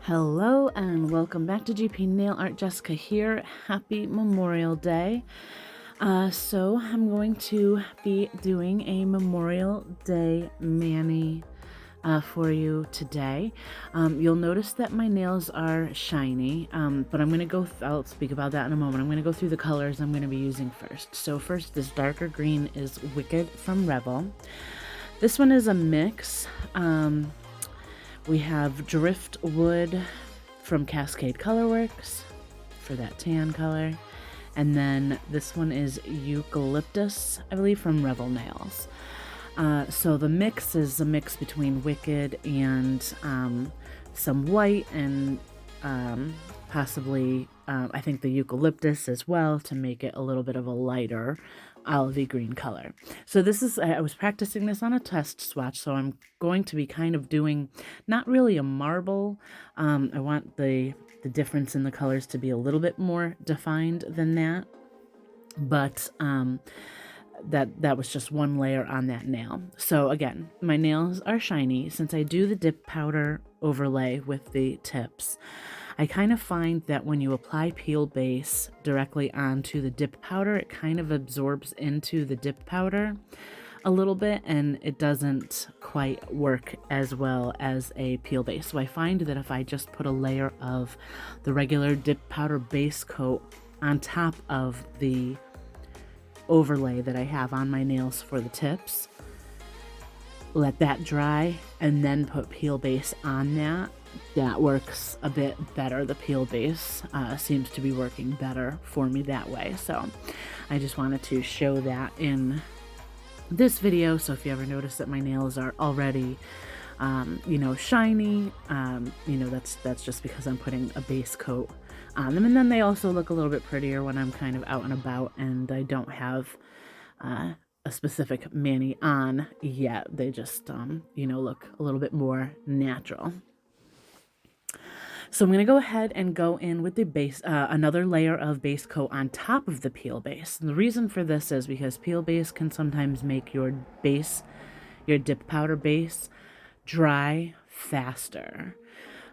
Hello and welcome back to GP Nail Art. Jessica here. Happy Memorial Day. So I'm going to be doing a Memorial Day mani for you today. You'll notice that my nails are shiny, but I'm going to I'll speak about that in a moment. I'm going to go through the colors I'm going to be using first. So first, this darker green is Wicked from Referral. This one is a mix. We have Driftwood from Cascade Colorworks for that tan color. And then this one is Eucalyptus, I believe, from Referral Nails. So the mix is a mix between Wicked and some white and possibly, I think, the Eucalyptus as well to make it a little bit of a lighter olivey green color. So this is, I was practicing this on a test swatch, so I'm going to be kind of doing not really a marble. I want the difference in the colors to be a little bit more defined than that, but that was just one layer on that nail. So again, my nails are shiny. Since I do the dip powder overlay with the tips, I kind of find that when you apply Peel Base directly onto the dip powder, it kind of absorbs into the dip powder a little bit, and it doesn't quite work as well as a Peel Base. So I find that if I just put a layer of the regular dip powder base coat on top of the overlay that I have on my nails for the tips, let that dry, and then put Peel Base on that works a bit better. The Peel Base seems to be working better for me that way. So I just wanted to show that in this video. So if you ever notice that my nails are already shiny, that's just because I'm putting a base coat on them. And then they also look a little bit prettier when I'm kind of out and about and I don't have a specific mani on yet. They just look a little bit more natural. So I'm going to go ahead and go in with the base, another layer of base coat on top of the Peel Base. And the reason for this is because Peel Base can sometimes make your dip powder base, dry faster.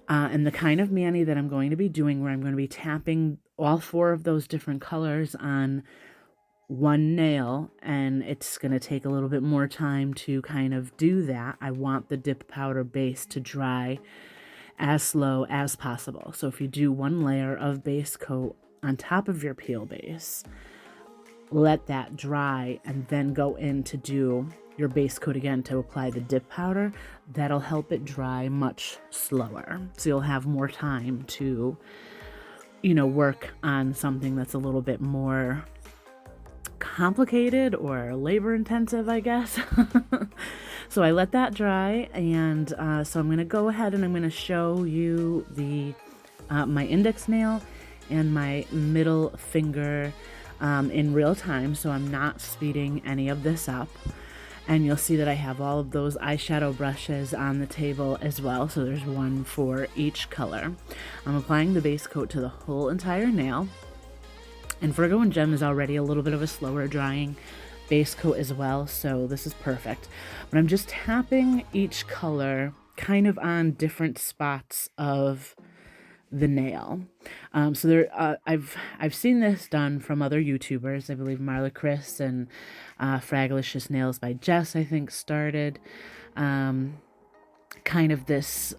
And the kind of mani that I'm going to be doing, where I'm going to be tapping all four of those different colors on one nail, and it's going to take a little bit more time to kind of do that. I want the dip powder base to dry as slow as possible. So if you do one layer of base coat on top of your Peel Base, let that dry, and then go in to do your base coat again to apply the dip powder. That'll help it dry much slower. So you'll have more time to, work on something that's a little bit more complicated or labor intensive, I guess. So I let that dry, and so I'm going to go ahead and I'm going to show you my index nail and my middle finger in real time, so I'm not speeding any of this up. And you'll see that I have all of those eyeshadow brushes on the table as well, so there's one for each color. I'm applying the base coat to the whole entire nail, and Virgo Gem is already a little bit of a slower drying base coat as well, so this is perfect. But I'm just tapping each color kind of on different spots of the nail. So there, I've seen this done from other YouTubers. I believe Marla Chris and Fragalicious Nails by Jess, I think, started kind of this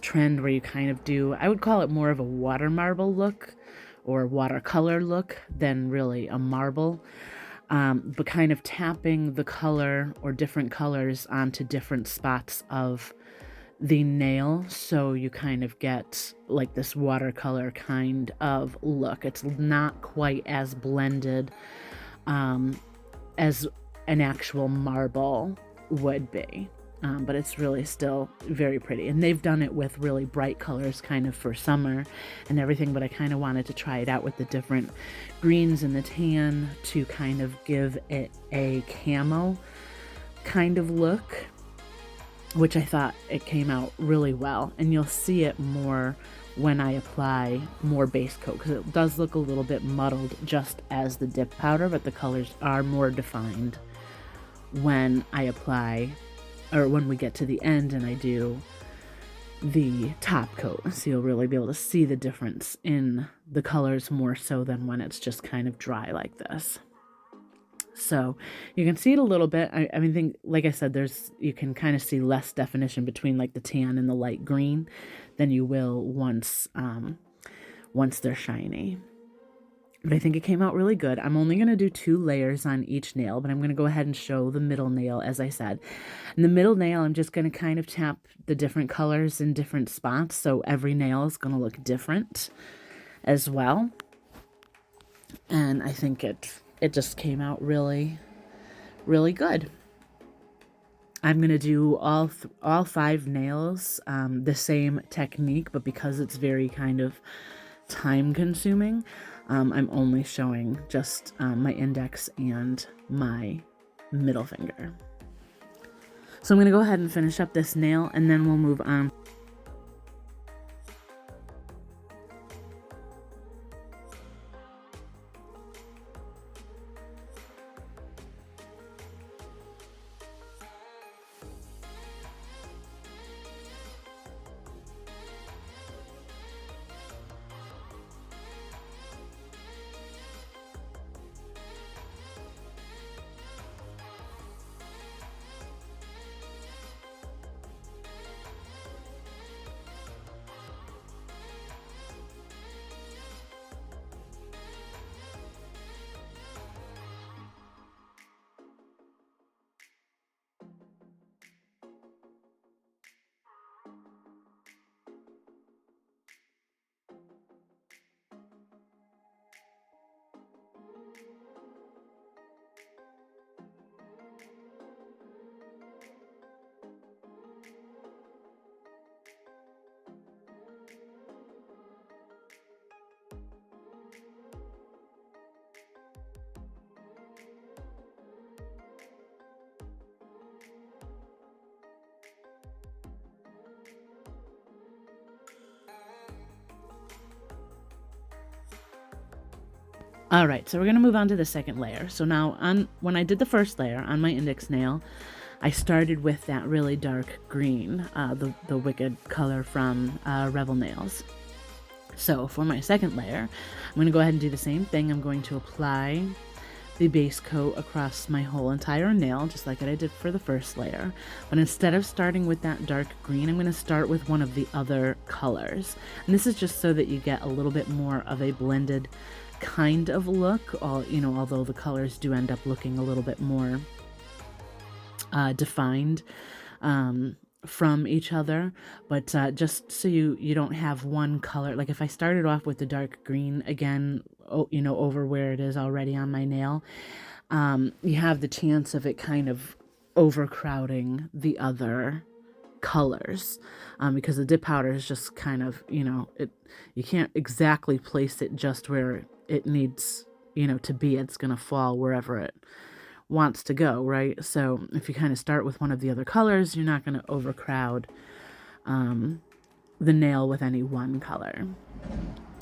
trend where you kind of do, I would call it more of a water marble look or watercolor look than really a marble. But kind of tapping the color or different colors onto different spots of the nail, so you kind of get like this watercolor kind of look. It's not quite as blended as an actual marble would be, but it's really still very pretty. And they've done it with really bright colors kind of for summer and everything, but I kind of wanted to try it out with the different greens and the tan to kind of give it a camo kind of look, which I thought it came out really well. And you'll see it more when I apply more base coat, because it does look a little bit muddled just as the dip powder, but the colors are more defined when I apply, or when we get to the end and I do the top coat. So you'll really be able to see the difference in the colors more so than when it's just kind of dry like this. So you can see it a little bit. I mean, like I said, you can kind of see less definition between like the tan and the light green than you will once they're shiny. But I think it came out really good. I'm only going to do 2 layers on each nail, but I'm going to go ahead and show the middle nail, as I said. In the middle nail, I'm just going to kind of tap the different colors in different spots, so every nail is going to look different as well. And I think it just came out really, really good. I'm going to do all 5 nails the same technique, but because it's very kind of time consuming, I'm only showing just my index and my middle finger. So I'm going to go ahead and finish up this nail, and then we'll move on. All right, so we're going to move on to the second layer. So now when I did the first layer on my index nail, I started with that really dark green, the Wicked color from Revel Nails. So for my second layer, I'm going to go ahead and do the same thing. I'm going to apply the base coat across my whole entire nail, just like I did for the first layer. But instead of starting with that dark green, I'm going to start with one of the other colors. And this is just so that you get a little bit more of a blended kind of look, although the colors do end up looking a little bit more defined from each other, but just so you don't have one color. Like if I started off with the dark green again, over where it is already on my nail, you have the chance of it kind of overcrowding the other colors, because the dip powder is just kind of, you can't exactly place it just where it needs, to be. It's going to fall wherever it wants to go, right? So if you kind of start with one of the other colors, you're not going to overcrowd the nail with any one color.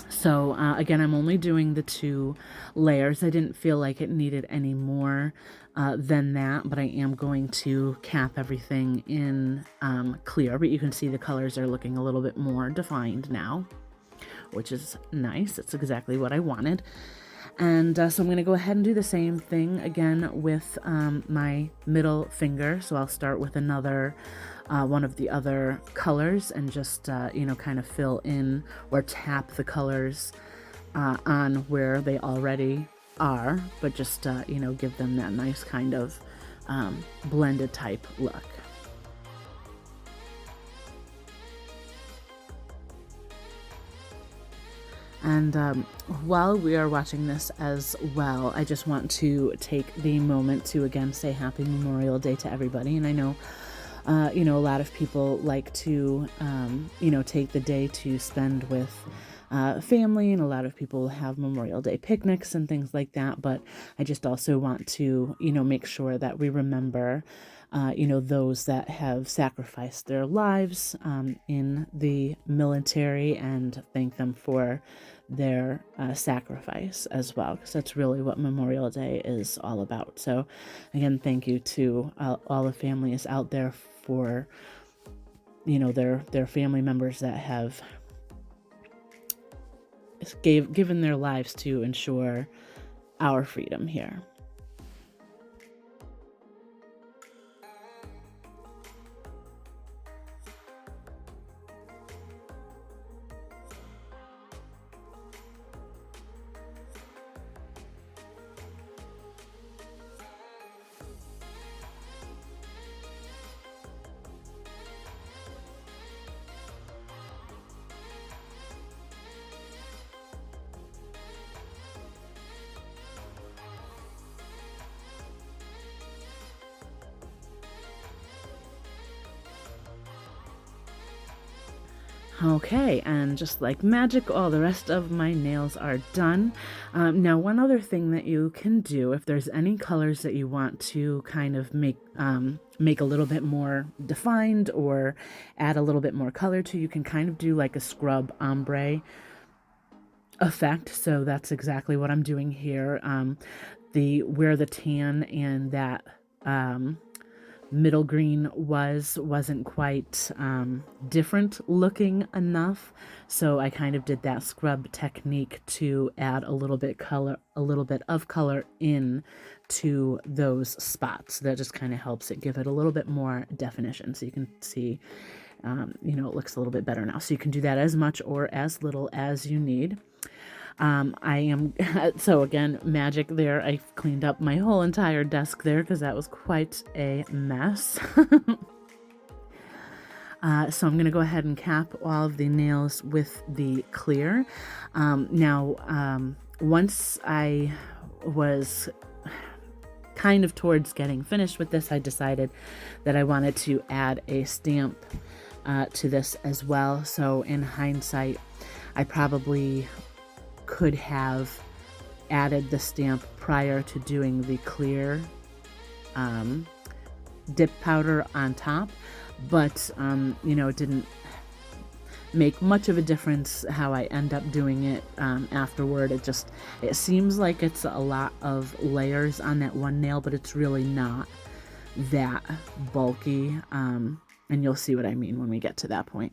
So again, I'm only doing the 2 layers. I didn't feel like it needed any more than that, but I am going to cap everything in clear. But you can see the colors are looking a little bit more defined now, which is nice. It's exactly what I wanted. And so I'm going to go ahead and do the same thing again with my middle finger. So I'll start with another one of the other colors and just, kind of fill in or tap the colors on where they already are, but just, give them that nice kind of blended type look. And while we are watching this as well, I just want to take the moment to again say Happy Memorial Day to everybody. And I know, a lot of people like to, take the day to spend with family, and a lot of people have Memorial Day picnics and things like that. But I just also want to, make sure that we remember those that have sacrificed their lives in the military, and thank them for their sacrifice as well, because that's really what Memorial Day is all about. So again, thank you to all the families out there for you know, their family members that have given their lives to ensure our freedom here. Okay, and just like magic, all the rest of my nails are done. Now, one other thing that you can do, if there's any colors that you want to kind of make a little bit more defined or add a little bit more color to, you can kind of do like a scrub ombre effect. So that's exactly what I'm doing here. Where the tan and that middle green wasn't quite different looking enough, so I kind of did that scrub technique to add a little bit of color in to those spots. That just kind of helps it give it a little bit more definition, so you can see you know, it looks a little bit better now. So you can do that as much or as little as you need. So again, magic there. I cleaned up my whole entire desk there because that was quite a mess. So I'm going to go ahead and cap all of the nails with the clear. Once I was kind of towards getting finished with this, I decided that I wanted to add a stamp to this as well. So in hindsight, I probably could have added the stamp prior to doing the clear dip powder on top, but you know, it didn't make much of a difference how I end up doing it afterward. It seems like it's a lot of layers on that one nail, but it's really not that bulky, and you'll see what I mean when we get to that point.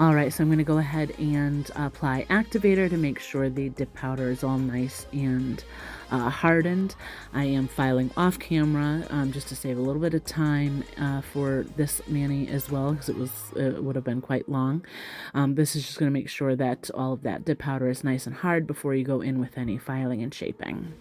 All right, so I'm going to go ahead and apply activator to make sure the dip powder is all nice and hardened. I am filing off camera just to save a little bit of time for this mani as well, because it would have been quite long. This is just going to make sure that all of that dip powder is nice and hard before you go in with any filing and shaping.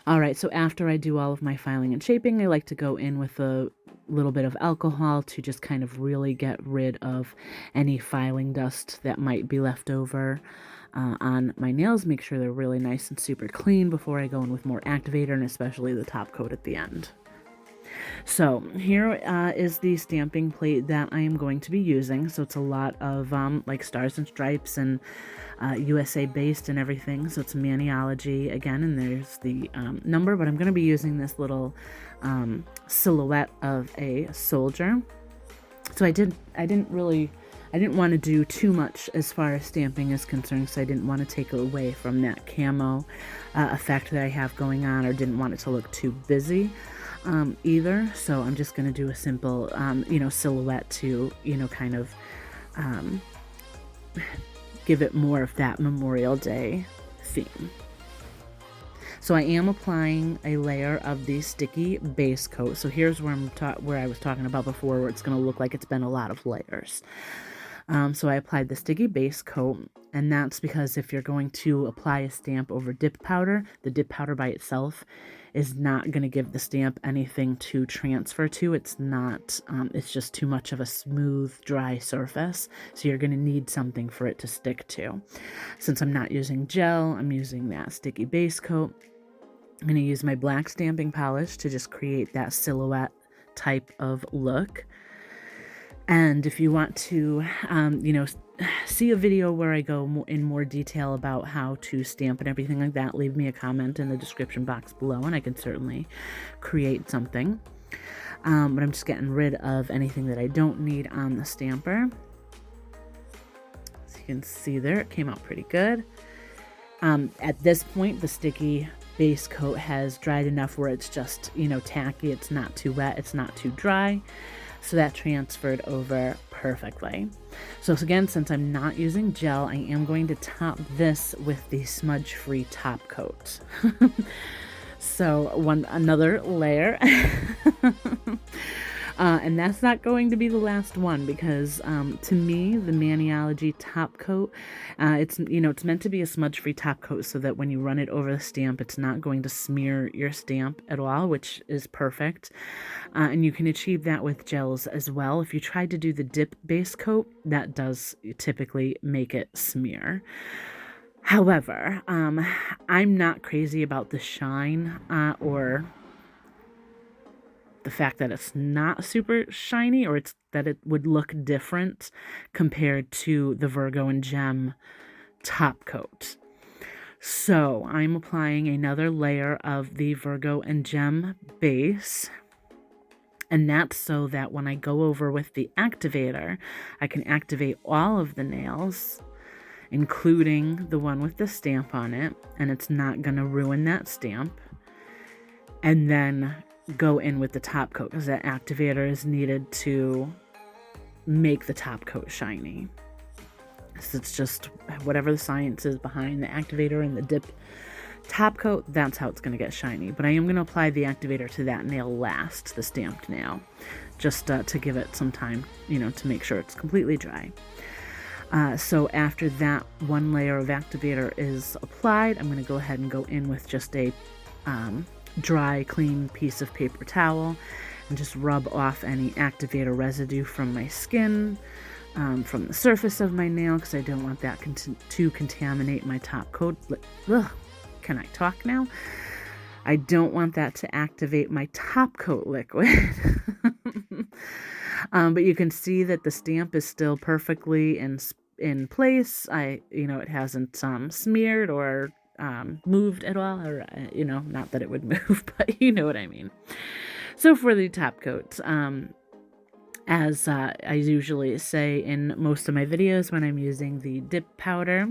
All right, so after I do all of my filing and shaping, I like to go in with a little bit of alcohol to just kind of really get rid of any filing dust that might be left over on my nails. Make sure they're really nice and super clean before I go in with more activator, and especially the top coat at the end. So here is the stamping plate that I am going to be using. So it's a lot of like stars and stripes and USA based and everything. So it's Maniology again, and there's the number, but I'm going to be using this little silhouette of a soldier. So I I didn't want to do too much as far as stamping is concerned, so I didn't want to take away from that camo effect that I have going on, or didn't want it to look too busy either. So I'm just going to do a simple, silhouette to, kind of give it more of that Memorial Day theme. So I am applying a layer of the sticky base coat. So here's where where I was talking about before, where it's going to look like it's been a lot of layers. So I applied the sticky base coat, and that's because if you're going to apply a stamp over dip powder, the dip powder by itself is not going to give the stamp anything to transfer to. It's not, it's just too much of a smooth, dry surface. So you're going to need something for it to stick to. Since I'm not using gel, I'm using that sticky base coat. I'm going to use my black stamping polish to just create that silhouette type of look. And if you want to, see a video where I go in more detail about how to stamp and everything like that, leave me a comment in the description box below, and I can certainly create something. But I'm just getting rid of anything that I don't need on the stamper. As you can see there, it came out pretty good. At this point, the sticky base coat has dried enough where it's just, tacky. It's not too wet. It's not too dry. So that transferred over perfectly. So again, since I'm not using gel, I am going to top this with the smudge-free top coat. So another layer. And that's not going to be the last one, because to me, the Maniology top coat, it's meant to be a smudge-free top coat so that when you run it over the stamp, it's not going to smear your stamp at all, which is perfect. And you can achieve that with gels as well. If you tried to do the dip base coat, that does typically make it smear. However, I'm not crazy about the shine or the fact that it's not super shiny, or that it would look different compared to the Virgo and Gem top coat. So I'm applying another layer of the Virgo and Gem base, and that's so that when I go over with the activator, I can activate all of the nails, including the one with the stamp on it, and it's not going to ruin that stamp. And then go in with the top coat, because that activator is needed to make the top coat shiny. So it's just whatever the science is behind the activator and the dip top coat, that's how it's going to get shiny. But I am going to apply the activator to that nail last, the stamped nail, just to give it some time, to make sure it's completely dry. So after that one layer of activator is applied, I'm going to go ahead and go in with just a dry, clean piece of paper towel and just rub off any activator residue from my skin, from the surface of my nail, because I don't want that to contaminate my top coat. Ugh, can I talk now? I don't want that to activate my top coat liquid. But you can see that the stamp is still perfectly in place. It hasn't smeared or moved at all, or not that it would move, but you know what I mean. So for the top coat, as I usually say in most of my videos when I'm using the dip powder,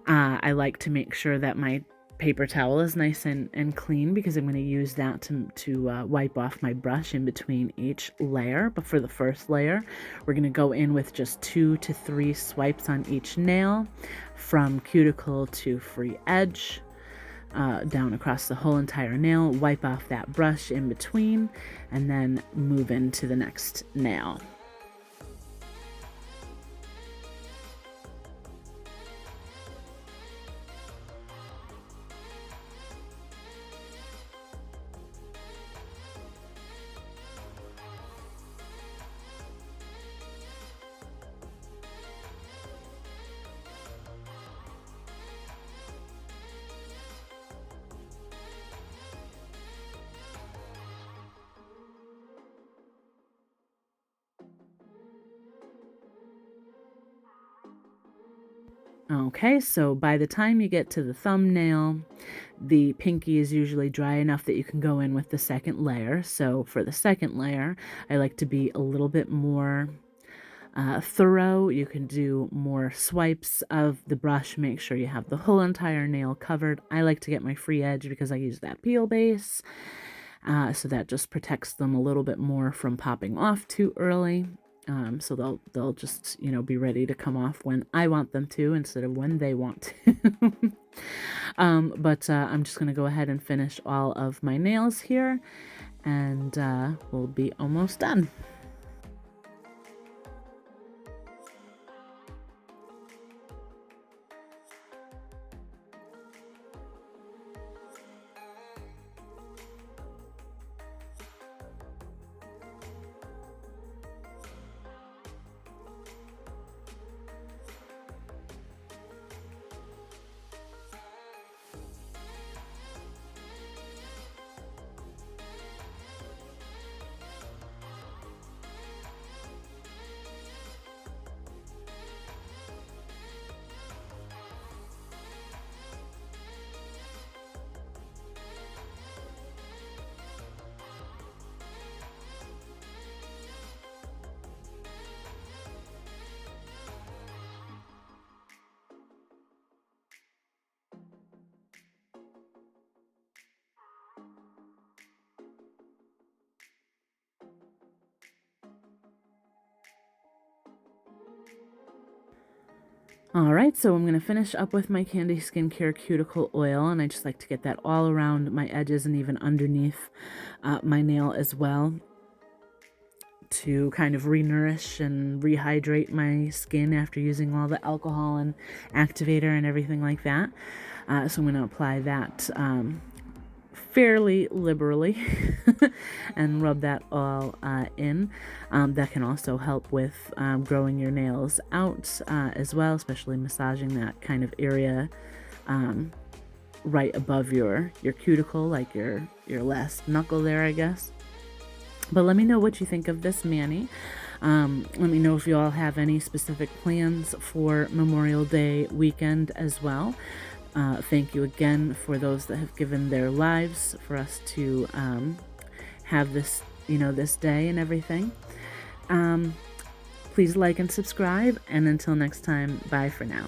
I like to make sure that my paper towel is nice and clean, because I'm going to use that to wipe off my brush in between each layer. But for the first layer, we're going to go in with just 2 to 3 swipes on each nail, from cuticle to free edge, down across the whole entire nail. Wipe off that brush in between, and then move into the next nail. Okay, so by the time you get to the thumbnail, the pinky is usually dry enough that you can go in with the second layer. So for the second layer, I like to be a little bit more thorough. You can do more swipes of the brush. Make sure you have the whole entire nail covered. I like to get my free edge because I use that peel base. So that just protects them a little bit more from popping off too early. So they'll just, you know, be ready to come off when I want them to instead of when they want to. But I'm just going to go ahead and finish all of my nails here, and we'll be almost done. Alright, so I'm going to finish up with my Candi Skin Care cuticle oil, and I just like to get that all around my edges and even underneath my nail as well, to kind of re-nourish and rehydrate my skin after using all the alcohol and activator and everything like that. So I'm going to apply that fairly liberally and rub that all in. That can also help with growing your nails out as well, especially massaging that kind of area right above your cuticle, like your last knuckle there, I guess. But let me know what you think of this mani. Let me know if you all have any specific plans for Memorial Day weekend as well. Thank you again for those that have given their lives for us to have this, you know, this day and everything. Please like and subscribe, and until next time, bye for now.